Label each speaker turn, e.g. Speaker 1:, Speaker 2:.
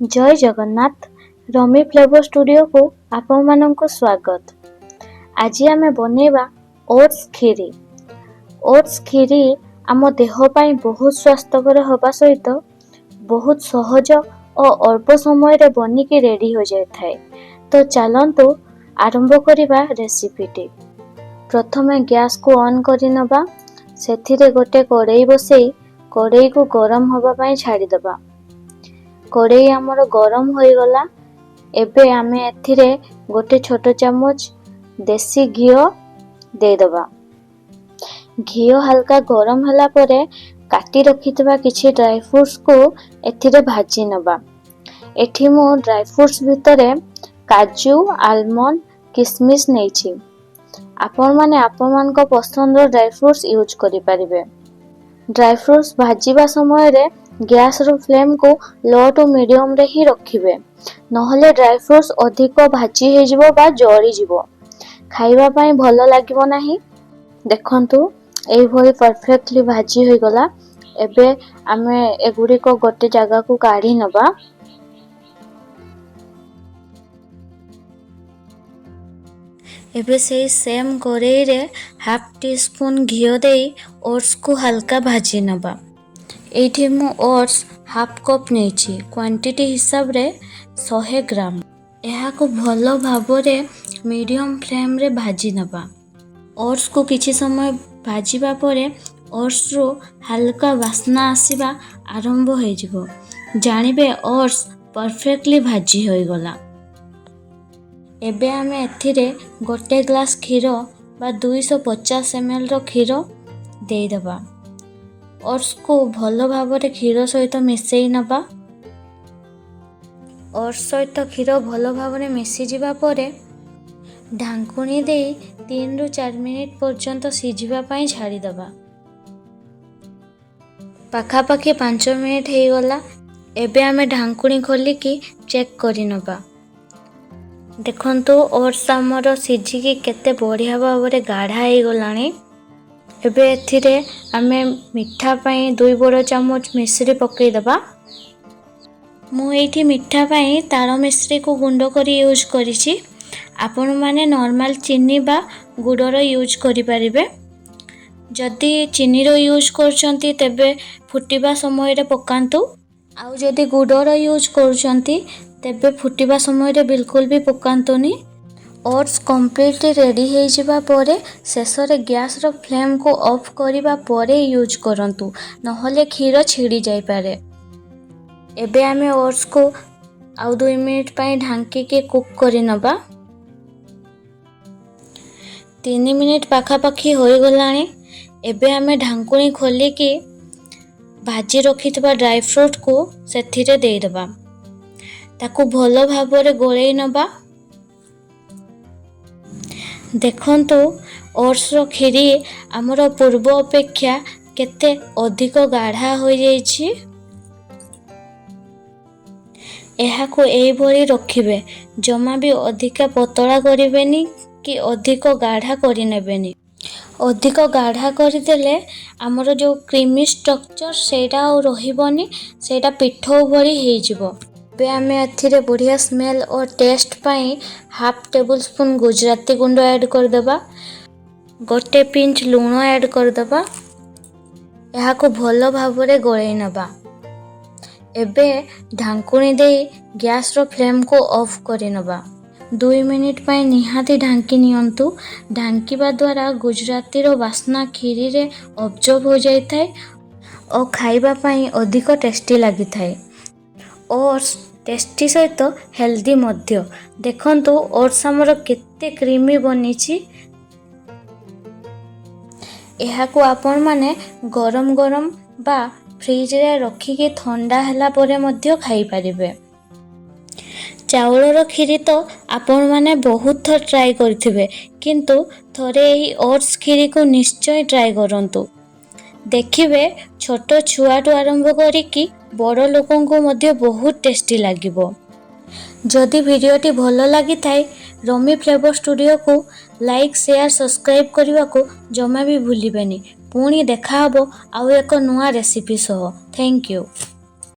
Speaker 1: जय Jagannath rummy flavour studio को आपण मानक स्वागत। आज आमे बनेबा ओट्स खीरी। ओट्स खीरी आम देह पाई बहुत स्वास्थ्यकर होबा सहित बहुत सहज और अल्प समय रे बनिकी रेडी हो जाय थाए। तो चलंतु आरंभ करिबा रेसिपीटी। प्रथमे गैस को ऑन करि नबा, सेथिरे गोटे कड़ाई बसई कड़ाई को गरम होबा पाई छाड़ी दबा। कड़ाई आमर गरम हो गला। एबे आमे एथिरे गोटे छोट चामच देसी घिओ दे दबा। घिओ हल्का गरम हला परे काटी रखितबा किछि ड्राई फ्रूट्स को एथिरे भाजी नबा। एठी मो ड्राई फ्रूट्स भितरे काजू, आलमंड, किशमिश नेछि। आपण माने आपण मान को पसंद रो ड्राई फ्रूट्स यूज करि परिबे। ड्राई फ्रूट्स भाजीबा समय रे गैस रो फ्लेम को लो टू मीडियम रे ही रखिबे, नहले ड्राई फ्रूट्स अधिक भाजी हे जिवो बा जळी जिवो, खाइबा पई भलो लागिवो नाही। देखंतु एई भली परफेक्टली भाजी होई गला। एबे आमे एगुडी को गोटे जगह को काढी नबा। एबे से सेम कड़ाई रे हाफ टी स्पून घिओ देई ओट्स को हल्का भाजी नबा। एठी मु ओट्स हाफ कप नेछि, क्वांटिटी हिसाब रे 100 ग्राम। एहा को भलो भाबरे मीडियम फ्लेम रे भाजी नबा। ओट्स को किछि समय भाजीबा परे ओट्स रो हल्का वासना आसीबा आरंभ हो जिवो, जानिबे ओट्स परफेक्टली भाजी होई गला। एबे आमे एथिरे गोटे ग्लास खीर बा 250 ml रो खीर देई दबा। ओट्स को भलो भाबरे खीर सहित मिसई नबा। ओट्स सहित खीर भलो भाबरे मिसी जिबा परे ढांकुणी देई 3 रु 4 मिनिट पर्यंत सिझिबा पई छाड़ी दबा। पाखा पाखी 5 मिनिट हे गला। एबे आमे ढांकुणी खोली की चेक करि नबा। देखंतु ओट्स हमर सिझिकी केते बढ़िया भाबरे गाढ़ा हे गलानी। एबे एथिरे आमे मिठा पई 2 बड़ चामच मिश्री पकई दबा। मु एठी मिठा पई तार मिश्री को गुंड करी यूज करिछि। आपण माने नॉर्मल चीनी बा गुड़र यूज करि परिबे। जदि चीनी रो यूज करचंती तेबे फुटिबा समय रे पकांतु। आउ जदि गुड़र यूज करचंती तेबे फुटिबा समय रे बिल्कुल भी पकांतुनी। ओट्स कंप्लीटली रेडी हो जिबा परे शेष रे गैस रो फ्लेम को ऑफ करिबा परे यूज करंतु, नहले खीर छिड़ी जाई पारे। एबे आमे ओट्स को आउ 2 मिनिट पई ढांकी के कुक करि नबा। 3 मिनिट पाखा पाखी होई गलानी। एबे आमे ढांकुणी खोली की भाजी रखितबा ड्राई फ्रूट को सेथिरे देई दबा। ताकू भलो भाबरे गोळेई नबा। देखंतु ओट्स रो खीरी हमर पूर्व अपेक्षा केते अधिक गाढ़ा हो जाइछि। एहा को एई भली रखिबे, जमा भी अधिक पतला करिवेनी कि अधिक गाढ़ा करि नेबेनी। अधिक गाढ़ा करि देले हमर जो क्रीमी स्ट्रक्चर सेटा और रहिबनी, सेटा पिठो भली हे जिवो। बे आमे एथिरे बढ़िया स्मेल और टेस्ट पाई हाफ टेबल स्पून गुजराती गुंड ऐड कर दबा। गोटे पिंच लूण ऐड कर दबा। एहा को भलो भाबरे गोळेई नबा। एबे ढांकुणी देई गैस रो फ्लेम को ऑफ करि नबा। 2 मिनिट पाई निहाती ढांकी नियंतु। ढांकीबा द्वारा गुजराती रो वासना खीरी रे ऑब्जर्व हो जाय थाए और खाइबा पाई अधिक टेस्टी लागि थाए। ओट्स टेस्टी सहित हेल्दी मध्य। देखंतु ओट्स हमर केते क्रीमी बनिछि। एहा को आपण माने गरम गरम बा फ्रिज रे रखी के ठंडा हला परे मध्य खाई परिबे। चावल रो खीरी तो आपण माने बहुत थर ट्राई करथिबे, किंतु थरे एही ओट्स खीरी को निश्चय ट्राई करंतु। देखिबे छोट छुआटू आरंभ करिकी बड़ लोकन को मध्य बहुत टेस्टी लागिबो। जदि भिडियोटी भलो लागि थाए रमी फ्लेवर स्टूडियो को लाइक शेयर सब्सक्राइब करने को जमा भी भूलिबेनी। पुणी देखा हबो आउ एक नुआ रेसिपी सह। Thank you.